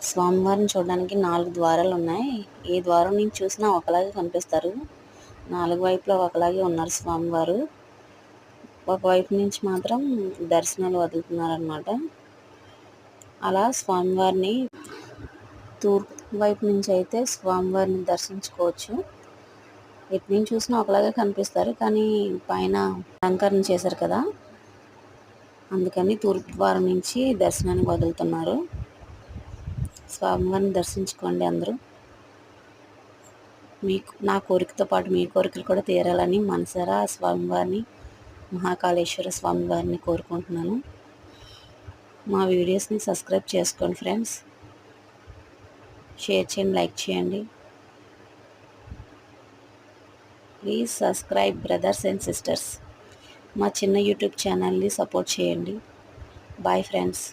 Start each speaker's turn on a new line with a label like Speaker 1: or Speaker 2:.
Speaker 1: స్వామివారిని చూడడానికి 4 ద్వారాలు ఉన్నాయి. ఏ ద్వారం నుంచి చూసినా ఒకలాగే కనిపిస్తారు. 4 వైపులా ఒకలాగే ఉన్నారు స్వామివారు. ఒకవైపు నుంచి మాత్రం దర్శనాలు వదులుతున్నారనమాట. అలా స్వామివారిని తూర్పు వైపు నుంచి అయితే స్వామివారిని దర్శించుకోవచ్చు. ఎటు నుంచి చూసినా ఒకలాగే కనిపిస్తారు, కానీ పైన అలంకరణ చేశారు కదా, అందుకని తూర్పు ద్వారం నుంచి దర్శనానికి వదులుతున్నారు. స్వామివారిని దర్శించుకోండి అందరూ. మీకు నా కోరికతో పాటు మీ కోరికలు కూడా తీరాలని మనసారా స్వామివారిని, మహాకాళేశ్వర స్వామివారిని కోరుకుంటున్నాను. మా వీడియోస్ని సబ్స్క్రైబ్ చేసుకోండి ఫ్రెండ్స్. షేర్ చేయండి, లైక్ చేయండి. Please subscribe brothers and sisters. మా చిన్న యూట్యూబ్ ఛానల్ని సపోర్ట్ చేయండి. Bye friends.